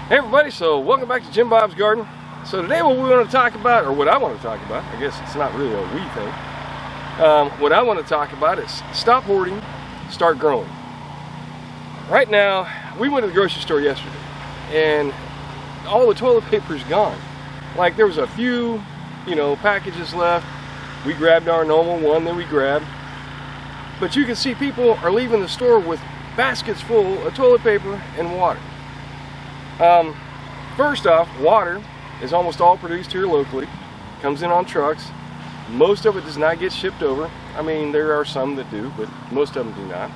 Hey everybody, so welcome back to Jim Bob's Garden. So today what we want to talk about, or what I want to talk about, I guess it's not really a we thing. What I want to talk about is stop hoarding, start growing. Right now, we went to the grocery store yesterday and all the toilet paper's gone. Like there was a few, packages left. We grabbed our normal one that we grabbed. But you can see people are leaving the store with baskets full of toilet paper and water. First off, water is almost all produced here locally, comes in on trucks. Most of it does not get shipped over. I mean, there are some that do, but most of them do not.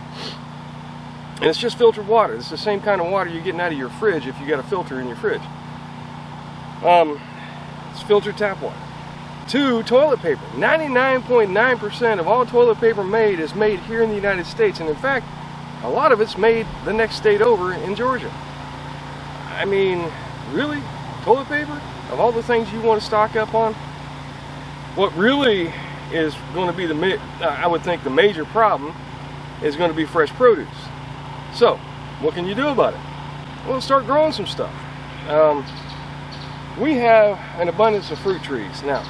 And it's just filtered water. It's the same kind of water you're getting out of your fridge if you got a filter in your fridge. It's filtered tap water. 2, toilet paper. 99.9% of all toilet paper made is made here in the United States, and in fact, a lot of it's made the next state over in Georgia. I mean, really? Toilet paper? Of all the things you want to stock up on? What really is going to be I would think the major problem is going to be fresh produce. So, what can you do about it? Well, start growing some stuff. We have an abundance of fruit trees. Now,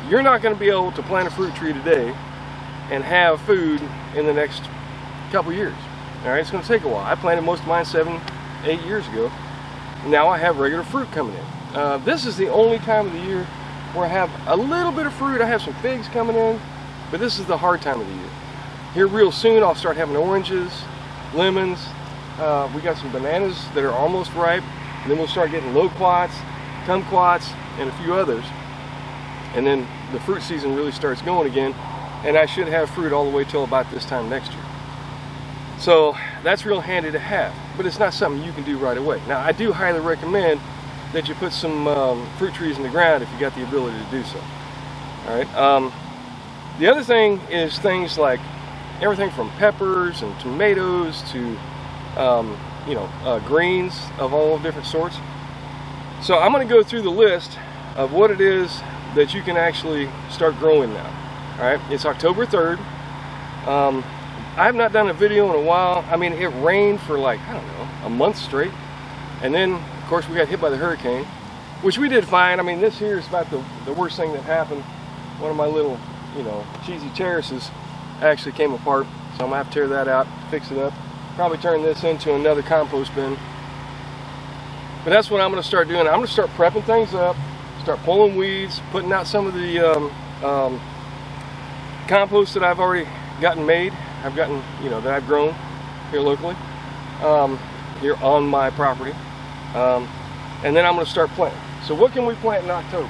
you're not going to be able to plant a fruit tree today and have food in the next couple years. All right, it's going to take a while. I planted most of mine 7-8 years ago. Now I have regular fruit coming in. This is the only time of the year where I have a little bit of fruit. I have some figs coming in, but this is the hard time of the year. Here real soon I'll start having oranges, lemons. We got some bananas that are almost ripe. And then we'll start getting loquats, kumquats, and a few others. And then the fruit season really starts going again, and I should have fruit all the way till about this time next year. So that's real handy to have, but it's not something you can do right away. Now I do highly recommend that you put some fruit trees in the ground if you got the ability to do so. All right. The other thing is things like everything from peppers and tomatoes to greens of all different sorts. So I'm going to go through the list of what it is that you can actually start growing now. All right. It's October 3rd. I have not done a video in a while. I mean, it rained for like, I don't know, a month straight. And then, of course, we got hit by the hurricane, which we did fine. I mean, this here is about the worst thing that happened. One of my little, cheesy terraces actually came apart. So I'm going to have to tear that out, fix it up. Probably turn this into another compost bin. But that's what I'm going to start doing. I'm going to start prepping things up, start pulling weeds, putting out some of the compost that I've already gotten made. I've gotten, that I've grown here locally, here on my property. And then I'm going to start planting. So what can we plant in October?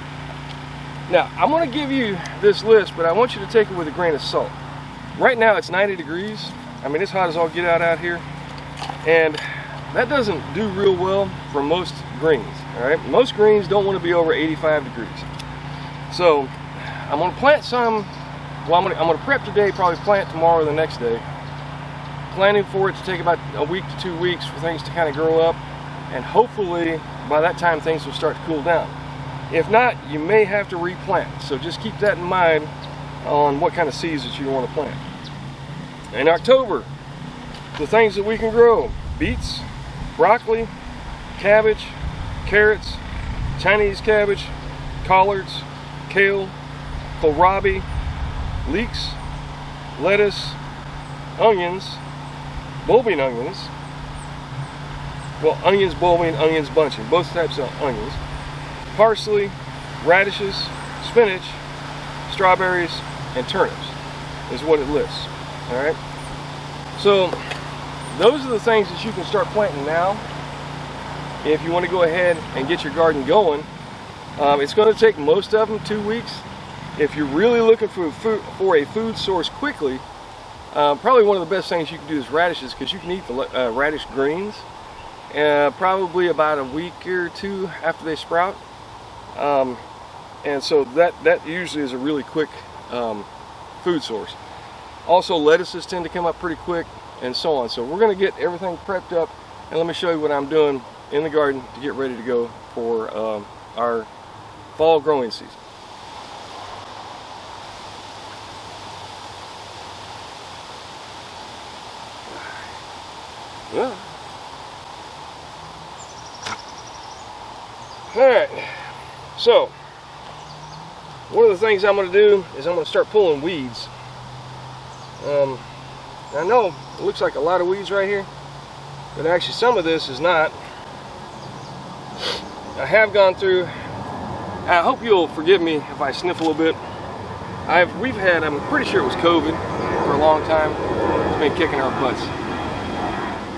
Now, I'm going to give you this list, but I want you to take it with a grain of salt. Right now it's 90 degrees. I mean, it's hot as all get out here. And that doesn't do real well for most greens, all right? Most greens don't want to be over 85 degrees. So I'm going to plant some. Well, I'm going to prep today, probably plant tomorrow or the next day. Planning for it to take about a week to 2 weeks for things to kind of grow up. And hopefully, by that time, things will start to cool down. If not, you may have to replant. So just keep that in mind on what kind of seeds that you want to plant. In October, the things that we can grow: beets, broccoli, cabbage, carrots, Chinese cabbage, collards, kale, kohlrabi, leeks, lettuce, onions, bulbing onions. Well, onions bulbing, onions bunching, both types of onions. Parsley, radishes, spinach, strawberries, and turnips is what it lists. All right. So those are the things that you can start planting now if you want to go ahead and get your garden going. It's going to take most of them 2 weeks. If you're really looking for a food source quickly, probably one of the best things you can do is radishes, because you can eat the radish greens probably about a week or 2 after they sprout. And so that usually is a really quick food source. Also, lettuces tend to come up pretty quick, and so on. So we're going to get everything prepped up, and let me show you what I'm doing in the garden to get ready to go for our fall growing season. Yeah. Alright, so one of the things I'm going to do is I'm going to start pulling weeds. I know it looks like a lot of weeds right here, but actually some of this is not. I have gone through, I hope you'll forgive me if I sniff a little bit. We've had, I'm pretty sure it was COVID for a long time. It's been kicking our butts.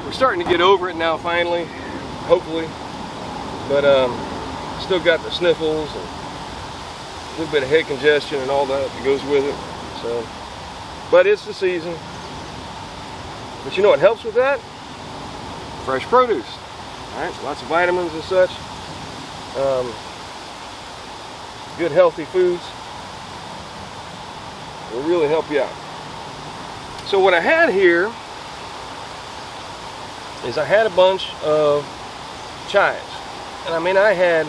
We're starting to get over it now finally, hopefully, but still got the sniffles and a little bit of head congestion and all that goes with it. So, but it's the season. But you know what helps with that? Fresh produce. All right, lots of vitamins and such. Good healthy foods will really help you out. So what I had here is I had a bunch of chives. And I mean, I had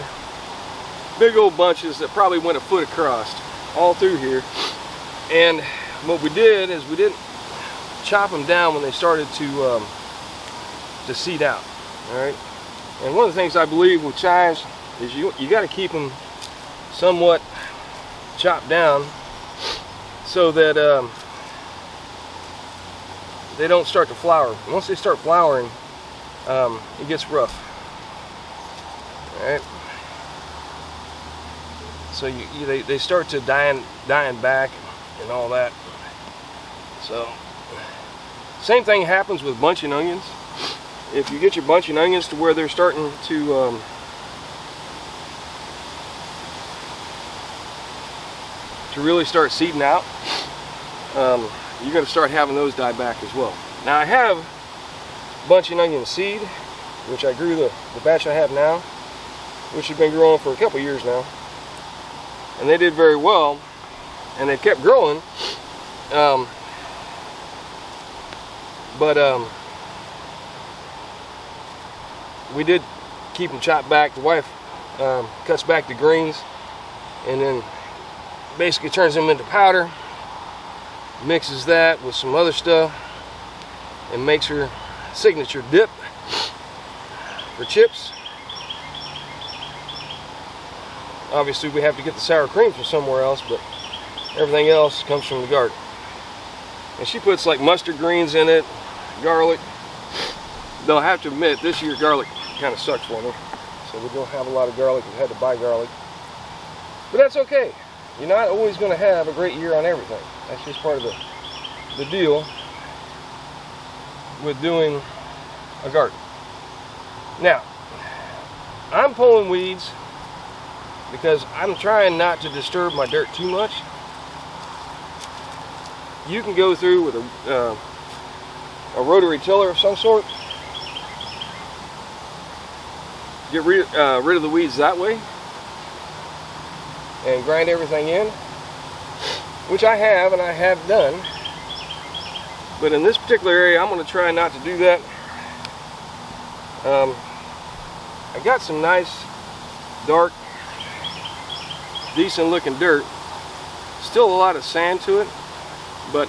big old bunches that probably went a foot across all through here. And what we did is we didn't chop them down when they started to seed out. All right. And one of the things I believe with chives is you got to keep them somewhat chopped down so that they don't start to flower. Once they start flowering, it gets rough. All right. So they start to dying back and all that. So same thing happens with bunching onions. If you get your bunching onions to where they're starting to really start seeding out, you're going to start having those die back as well. Now I have bunching onion seed, which I grew the batch I have now, which has been growing for a couple years now, and they did very well, and they've kept growing. We did keep them chopped back. The wife cuts back the greens and then basically turns them into powder, mixes that with some other stuff, and makes her signature dip for chips. Obviously we have to get the sour cream from somewhere else, but everything else comes from the garden. And she puts like mustard greens in it, garlic. Though I have to admit, this year garlic kind of sucks for me, so we don't have a lot of garlic. We've had to buy garlic, but that's okay. You're not always going to have a great year on everything. That's just part of the deal with doing a garden. Now, I'm pulling weeds because I'm trying not to disturb my dirt too much. You can go through with a rotary tiller of some sort, get rid of the weeds that way, and grind everything in, which I have and I have done. But in this particular area, I'm going to try not to do that. I got some nice, dark, decent looking dirt. Still a lot of sand to it, but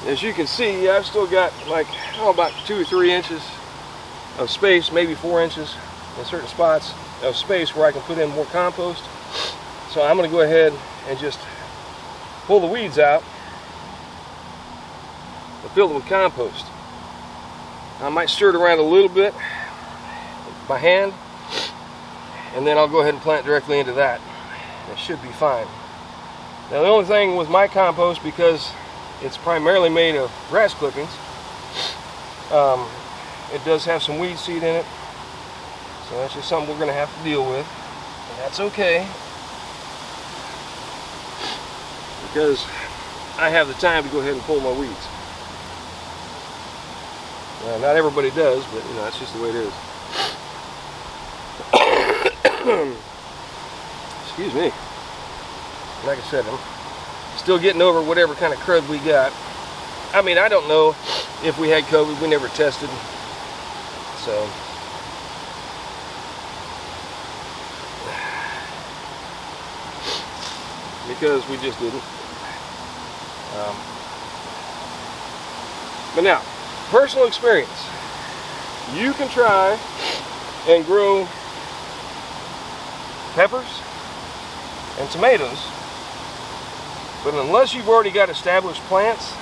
as you can see, I've still got like about 2 or 3 inches of space, maybe 4 inches in certain spots of space where I can put in more compost. So I'm going to go ahead and just pull the weeds out and fill them with compost. I might stir it around a little bit by hand, and then I'll go ahead and plant directly into that. It should be fine. Now the only thing with my compost, because it's primarily made of grass clippings, it does have some weed seed in it, so that's just something we're going to have to deal with, and that's okay, because I have the time to go ahead and pull my weeds. Not everybody does, but you know, that's just the way it is. Excuse me. Like I said, I'm still getting over whatever kind of crud we got. I mean, I don't know if we had COVID. We never tested. So, because we just didn't. But now, personal experience. You can try and grow peppers and tomatoes. But unless you've already got established plants,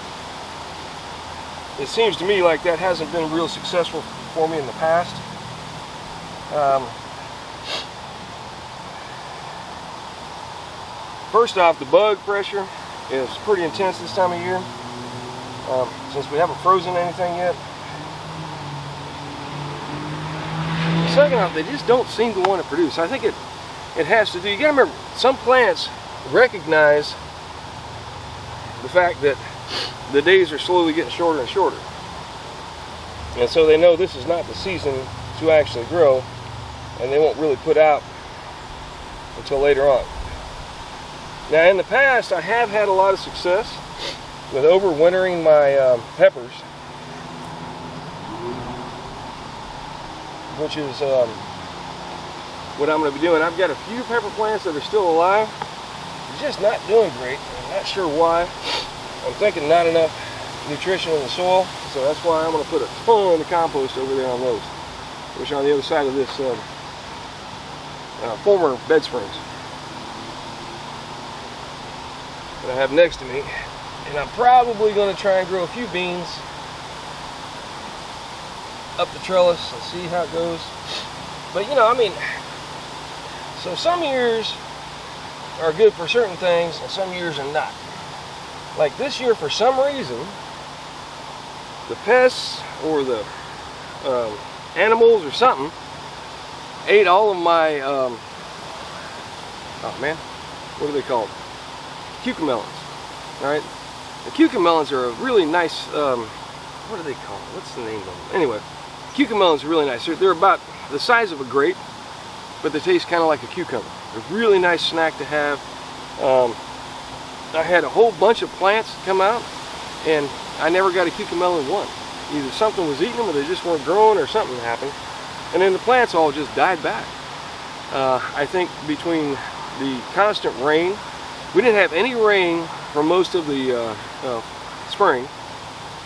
it seems to me like that hasn't been real successful for me in the past. First off, the bug pressure is pretty intense this time of year, since we haven't frozen anything yet. Second off, they just don't seem to want to produce. I think it has to do, you gotta remember, some plants recognize the fact that the days are slowly getting shorter and shorter. And so they know this is not the season to actually grow, and they won't really put out until later on. Now in the past, I have had a lot of success with overwintering my peppers, which is what I'm going to be doing. I've got a few pepper plants that are still alive. They're just not doing great. I'm not sure why. I'm thinking not enough nutrition in the soil, so that's why I'm going to put a ton of compost over there on those, which are on the other side of this former bed springs that I have next to me. And I'm probably going to try and grow a few beans up the trellis and see how it goes. But you know, I mean, so some years are good for certain things and some years are not. Like this year, for some reason, the pests or the animals or something ate all of my oh man, what are they called? Cucamelons. Alright, the cucamelons are a really nice what are they called? What's the name of them? Anyway, cucamelons are really nice. They're about the size of a grape, but they taste kind of like a cucumber. They're a really nice snack to have. I had a whole bunch of plants come out, and I never got a cucamelon one. Either something was eating them, or they just weren't growing, or something happened. And then the plants all just died back. I think between the constant rain, we didn't have any rain for most of the spring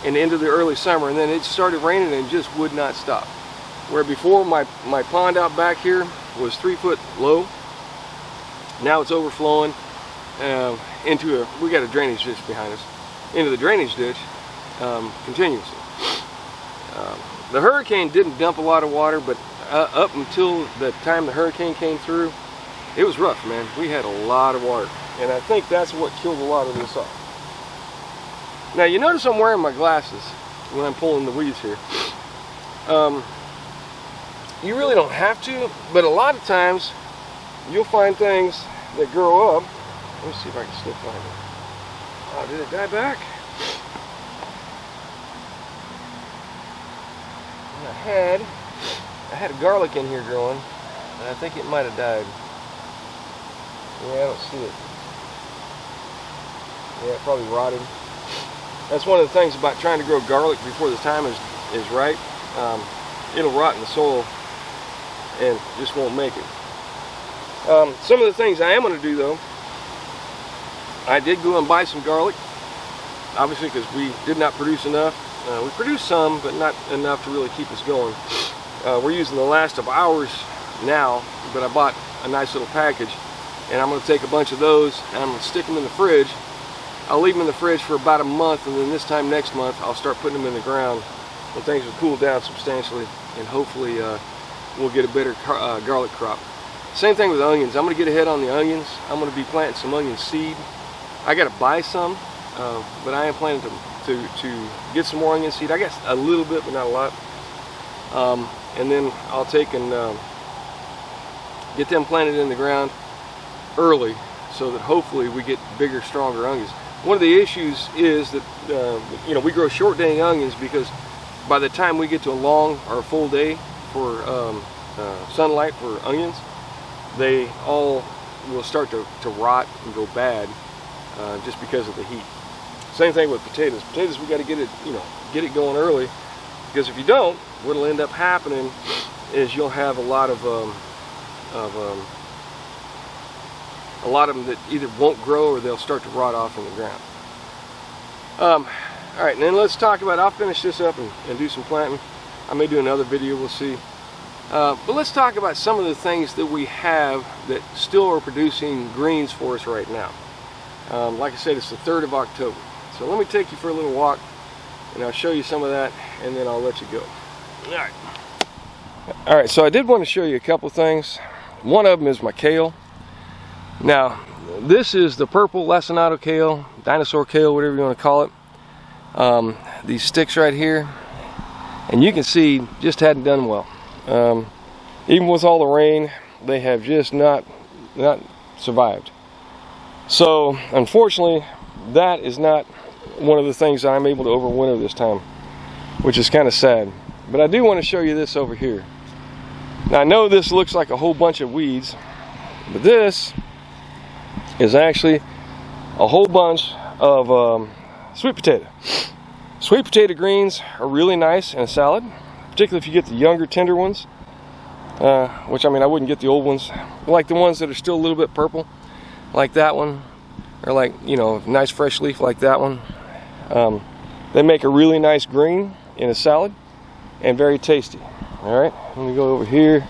and into the early summer, and then it started raining and just would not stop. Where before my pond out back here was 3 foot low, now it's overflowing into we got a drainage ditch behind us, into the drainage ditch continuously. The hurricane didn't dump a lot of water, but up until the time the hurricane came through, it was rough, man. We had a lot of water, and I think that's what killed a lot of this off. Now you notice I'm wearing my glasses when I'm pulling the weeds here. You really don't have to, but a lot of times you'll find things that grow up. Let me see if I can still find it. Oh, did it die back? And I had a garlic in here growing, and I think it might have died. Yeah, I don't see it. Yeah, it probably rotted. That's one of the things about trying to grow garlic before the time is right. It'll rot in the soil and just won't make it. Some of the things I am going to do though, I did go and buy some garlic, obviously because we did not produce enough. We produced some, but not enough to really keep us going. We're using the last of ours now, but I bought a nice little package, and I'm going to take a bunch of those and I'm going to stick them in the fridge. I'll leave them in the fridge for about a month, and then this time next month I'll start putting them in the ground when things will cool down substantially, and hopefully we'll get a better garlic crop. Same thing with onions. I'm going to get ahead on the onions. I'm going to be planting some onion seed. I got to buy some, but I am planning to get some more onion seed. I got a little bit, but not a lot. And then I'll take and get them planted in the ground early, so that hopefully we get bigger, stronger onions. One of the issues is that you know, we grow short day onions because by the time we get to a long or a full day for sunlight for onions, they all will start to rot and go bad just because of the heat. Same thing with potatoes. Potatoes, we got to get it, you know, get it going early, because if you don't, what'll end up happening is you'll have a lot of them that either won't grow or they'll start to rot off in the ground. Alright, and then let's talk about, I'll finish this up and do some planting. I may do another video, we'll see. But let's talk about some of the things that we have that still are producing greens for us right now. Like I said, it's the 3rd of October. So let me take you for a little walk and I'll show you some of that and then I'll let you go. Alright, so I did want to show you a couple things. One of them is my kale. Now, this is the purple lacinato kale, dinosaur kale, whatever you want to call it. These sticks right here, and you can see just hadn't done well. Even with all the rain, they have just not survived. So unfortunately, that is not one of the things that I'm able to overwinter this time, which is kind of sad. But I do want to show you this over here. Now I know this looks like a whole bunch of weeds, but this is actually a whole bunch of sweet potato. Sweet potato greens are really nice in a salad, particularly if you get the younger tender ones, which I mean I wouldn't get the old ones, but like the ones that are still a little bit purple, like that one, or like, you know, nice fresh leaf like that one. They make a really nice green in a salad and very tasty. Alright, let me go over here.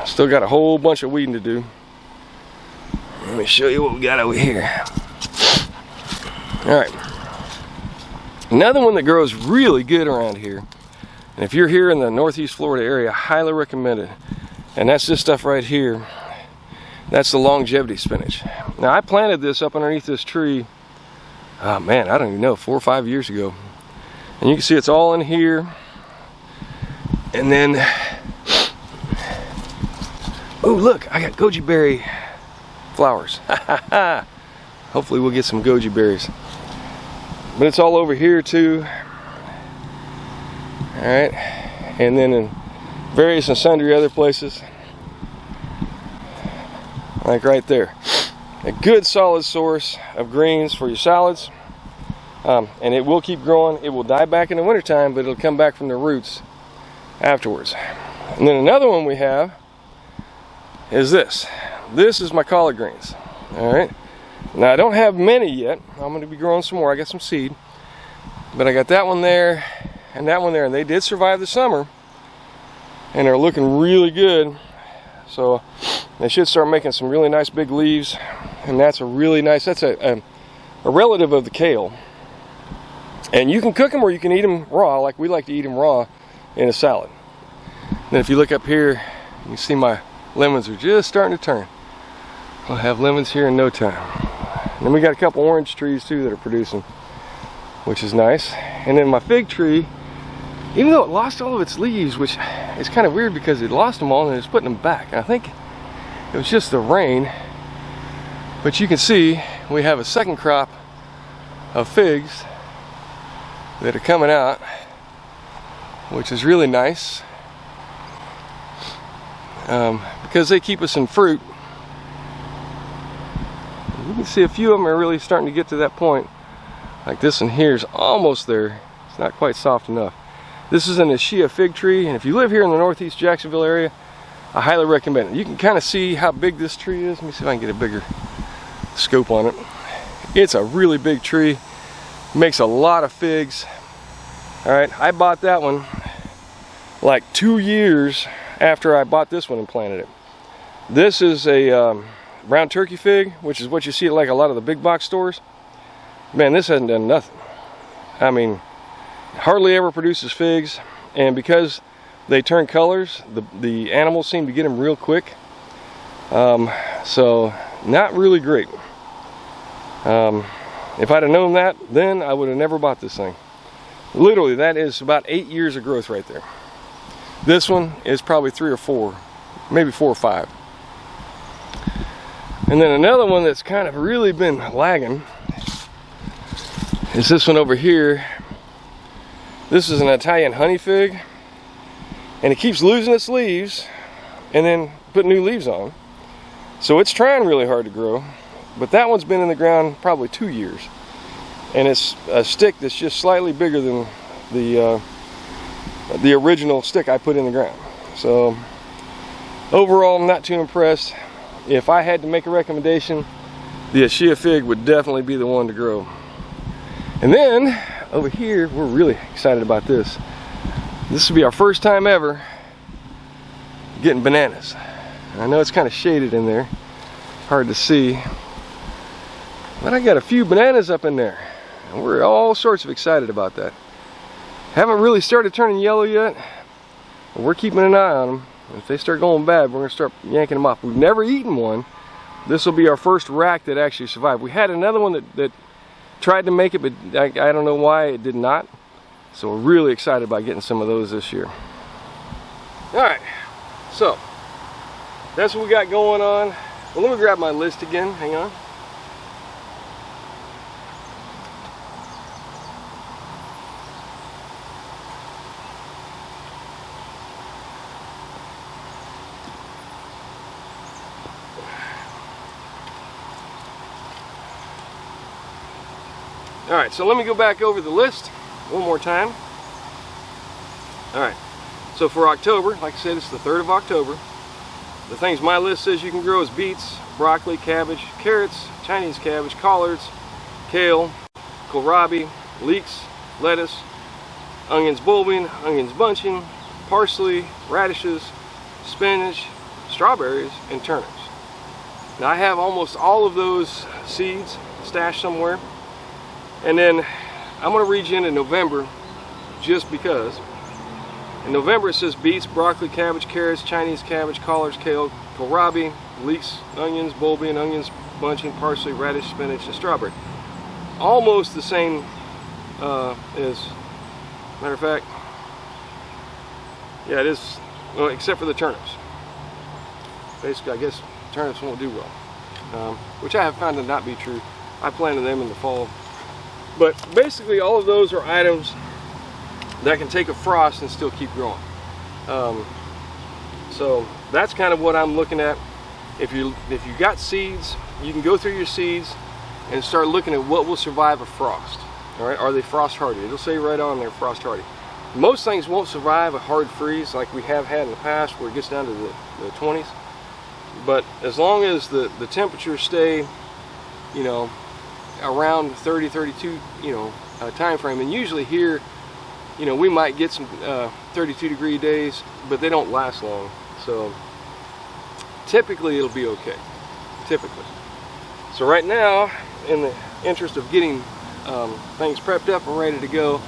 Still got a whole bunch of weeding to do. Let me show you what we got over here. Alright, another one that grows really good around here, and if you're here in the Northeast Florida area, I highly recommend it, and that's this stuff right here. That's the longevity spinach. Now I planted this up underneath this tree, oh man, I don't even know, 4 or 5 years ago. And you can see it's all in here. And then, oh look, I got goji berry flowers. Hopefully we'll get some goji berries. But it's all over here too. Alright, and then in various and sundry other places. Like right there. A good solid source of greens for your salads. And it will keep growing. It will die back in the wintertime, but it'll come back from the roots afterwards. And then another one we have is this. This is my collard greens. Alright. Now I don't have many yet. I'm going to be growing some more. I got some seed. But I got that one there and that one there. And they did survive the summer. And they're looking really good. So they should start making some really nice big leaves. And that's a really nice, that's a relative of the kale. And you can cook them or you can eat them raw, like we like to eat them raw in a salad. Then if you look up here, you can see my lemons are just starting to turn. I'll have lemons here in no time. And then we got a couple orange trees too that are producing, which is nice. And then my fig tree, even though it lost all of its leaves, which is kind of weird because it lost them all and it's putting them back. And I think it was just the rain. But you can see we have a second crop of figs that are coming out, which is really nice because they keep us in fruit. You can see a few of them are really starting to get to that point. Like this one here is almost there. It's not quite soft enough. This is an Ashia fig tree, and if you live here in the Northeast Jacksonville area, I highly recommend it. You can kind of see how big this tree is. Let me see if I can get a bigger scope on it. It's a really big tree. Makes a lot of figs. Alright, I bought that one like 2 years after I bought this one and planted it. This is a brown turkey fig, which is what you see at like a lot of the big box stores. Man, this hasn't done nothing. I mean, hardly ever produces figs, and because they turn colors, the animals seem to get them real quick. So not really great. If I'd have known that then, I would have never bought this thing. Literally, that is about 8 years of growth right there. This one is probably 3 or 4, maybe 4 or 5. And then another one that's kind of really been lagging is this one over here. This is an Italian honey fig, and it keeps losing its leaves and then putting new leaves on. So it's trying really hard to grow, but that one's been in the ground probably 2 years. And it's a stick that's just slightly bigger than the original stick I put in the ground. So overall, I'm not too impressed. If I had to make a recommendation, the Ashia fig would definitely be the one to grow. And then over here, we're really excited about this This will be our first time ever getting bananas. I know it's kind of shaded in there, hard to see, but I got a few bananas up in there, and we're all sorts of excited about that. Haven't really started turning yellow yet, but we're keeping an eye on them. If they start going bad, we're going to start yanking them off. We've never eaten one. This will be our first rack that actually survived. We had another one that tried to make it, but I don't know why it did not. So we're really excited about getting some of those this year. Alright, so that's what we got going on. Well, let me grab my list again. Hang on. Alright, so let me go back over the list one more time. Alright, so for October, like I said, it's the 3rd of October. The things my list says you can grow is beets, broccoli, cabbage, carrots, Chinese cabbage, collards, kale, kohlrabi, leeks, lettuce, onions bulbing, onions bunching, parsley, radishes, spinach, strawberries, and turnips. Now I have almost all of those seeds stashed somewhere. And then I'm going to reach into November just because. In November it says beets, broccoli, cabbage, carrots, Chinese cabbage, collards, kale, kohlrabi, leeks, onions, bulbing, onions bunching, parsley, radish, spinach, and strawberry. Almost the same as, matter of fact, yeah, it is, well, except for the turnips. Basically, I guess turnips won't do well, which I have found to not be true. I planted them in the fall. But basically all of those are items that can take a frost and still keep growing. So that's kind of what I'm looking at. If you got seeds, you can go through your seeds and start looking at what will survive a frost. All right, are they frost hardy? It'll say right on there frost hardy. Most things won't survive a hard freeze like we have had in the past where it gets down to the 20s. But as long as the temperatures stay, you know, around 30, 32, time frame, and usually here, we might get some 32-degree days, but they don't last long. So typically it'll be okay. Typically. So right now, in the interest of getting things prepped up and ready to go,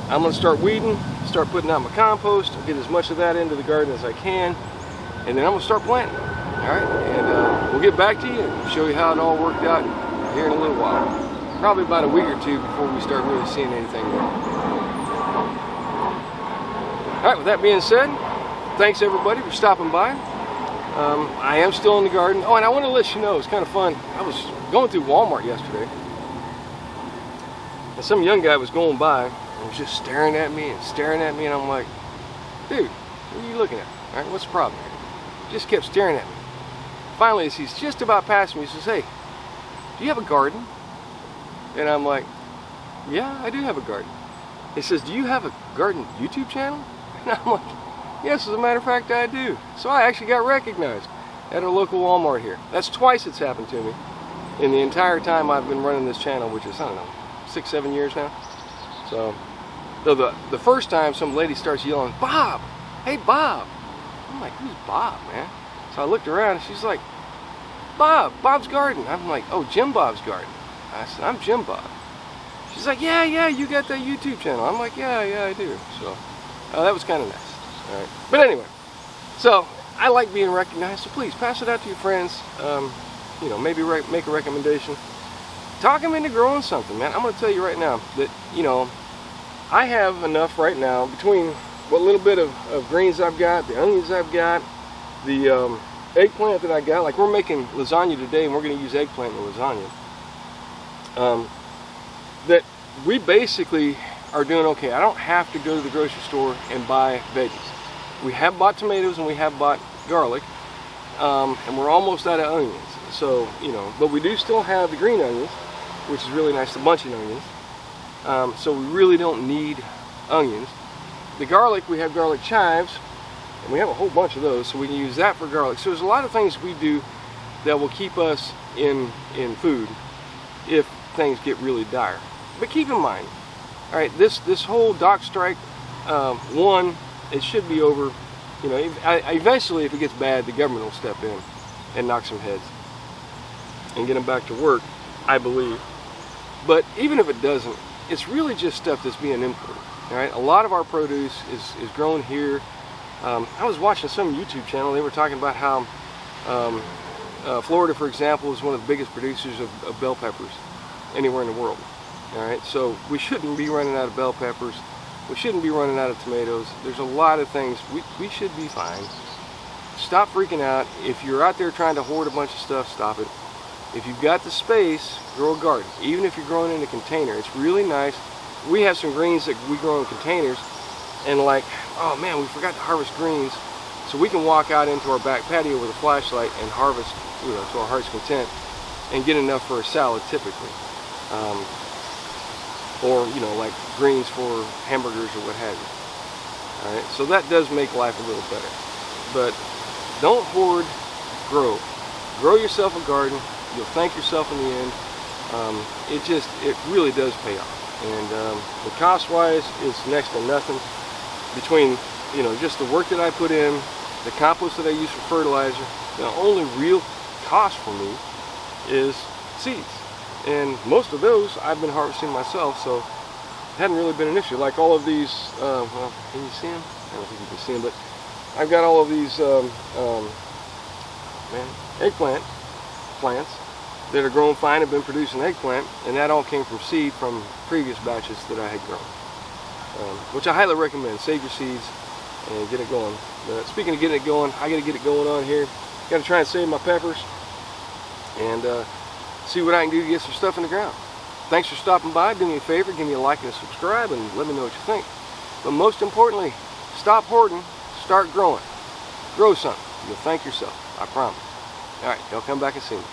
I'm going to start weeding, start putting out my compost, get as much of that into the garden as I can, and then I'm going to start planting. All right, and we'll get back to you and show you how it all worked out here in a little while. Probably about a week or two before we start really seeing anything there. Alright, with that being said, thanks everybody for stopping by. I am still in the garden. Oh, and I want to let you know, it's kind of fun. I was going through Walmart yesterday, and some young guy was going by and was just staring at me, and I'm like, dude, what are you looking at? Alright, what's the problem here? Just kept staring at me. Finally, as he's just about past me, he says, hey, do you have a garden? And I'm like, yeah, I do have a garden. He says, do you have a garden YouTube channel? And I'm like, yes, as a matter of fact, I do. So I actually got recognized at a local Walmart here. That's twice it's happened to me in the entire time I've been running this channel, which is, I don't know, 6-7 years now. So the first time some lady starts yelling, Bob, hey Bob. I'm like, who's Bob, man? So I looked around and she's like, Bob's garden. I'm like, oh, Jim Bob's garden. I said, I'm Jim Bob. She's like, yeah, you got that YouTube channel. I'm like, yeah, I do. So that was kind of nice. All right. But anyway, so I like being recognized, so please pass it out to your friends. Maybe make a recommendation. Talk them into growing something, man. I'm going to tell you right now that, I have enough right now between what little bit of greens I've got, the onions I've got, the eggplant that I got. Like, we're making lasagna today, and we're going to use eggplant in the lasagna. That we basically are doing okay. I don't have to go to the grocery store and buy veggies. We have bought tomatoes and we have bought garlic, and we're almost out of onions. So, but we do still have the green onions, which is really nice, the bunching onions. So we really don't need onions. The garlic, we have garlic chives, and we have a whole bunch of those, so we can use that for garlic. So there's a lot of things we do that will keep us in food if things get really dire. But keep in mind, all right, this whole dock strike 1 it should be over. You know, eventually, if it gets bad, the government will step in and knock some heads and get them back to work, I believe. But even if it doesn't, it's really just stuff that's being imported. All right, a lot of our produce is grown here. I was watching some YouTube channel. They were talking about how Florida, for example, is one of the biggest producers of bell peppers anywhere in the world. All right, so we shouldn't be running out of bell peppers. We shouldn't be running out of tomatoes. There's a lot of things. We should be fine. Stop freaking out. If you're out there trying to hoard a bunch of stuff, stop it. If you've got the space, grow a garden. Even if you're growing in a container, it's really nice. We have some greens that we grow in containers, and like, oh man, we forgot to harvest greens. So we can walk out into our back patio with a flashlight and harvest, you know, to our heart's content, and get enough for a salad typically. Or, you know, like greens for hamburgers or what have you. All right, so that does make life a little better. But don't hoard, grow. Grow yourself a garden. You'll thank yourself in the end. It really does pay off. And the cost-wise is next to nothing. Between, you know, just the work that I put in, the compost that I use for fertilizer, the only real cost for me is seeds. And most of those I've been harvesting myself, so it hadn't really been an issue. Like all of these, well, can you see them? I don't think you can see them, but I've got all of these eggplant plants that are growing fine, have been producing eggplant, and that all came from seed from previous batches that I had grown, which I highly recommend. Save your seeds and get it going. Speaking of getting it going, I got to get it going on here. Got to try and save my peppers and see what I can do to get some stuff in the ground. Thanks for stopping by. Do me a favor, give me a like and a subscribe, and let me know what you think. But most importantly, stop hoarding, start growing. Grow something. You'll thank yourself, I promise. All right, y'all come back and see me.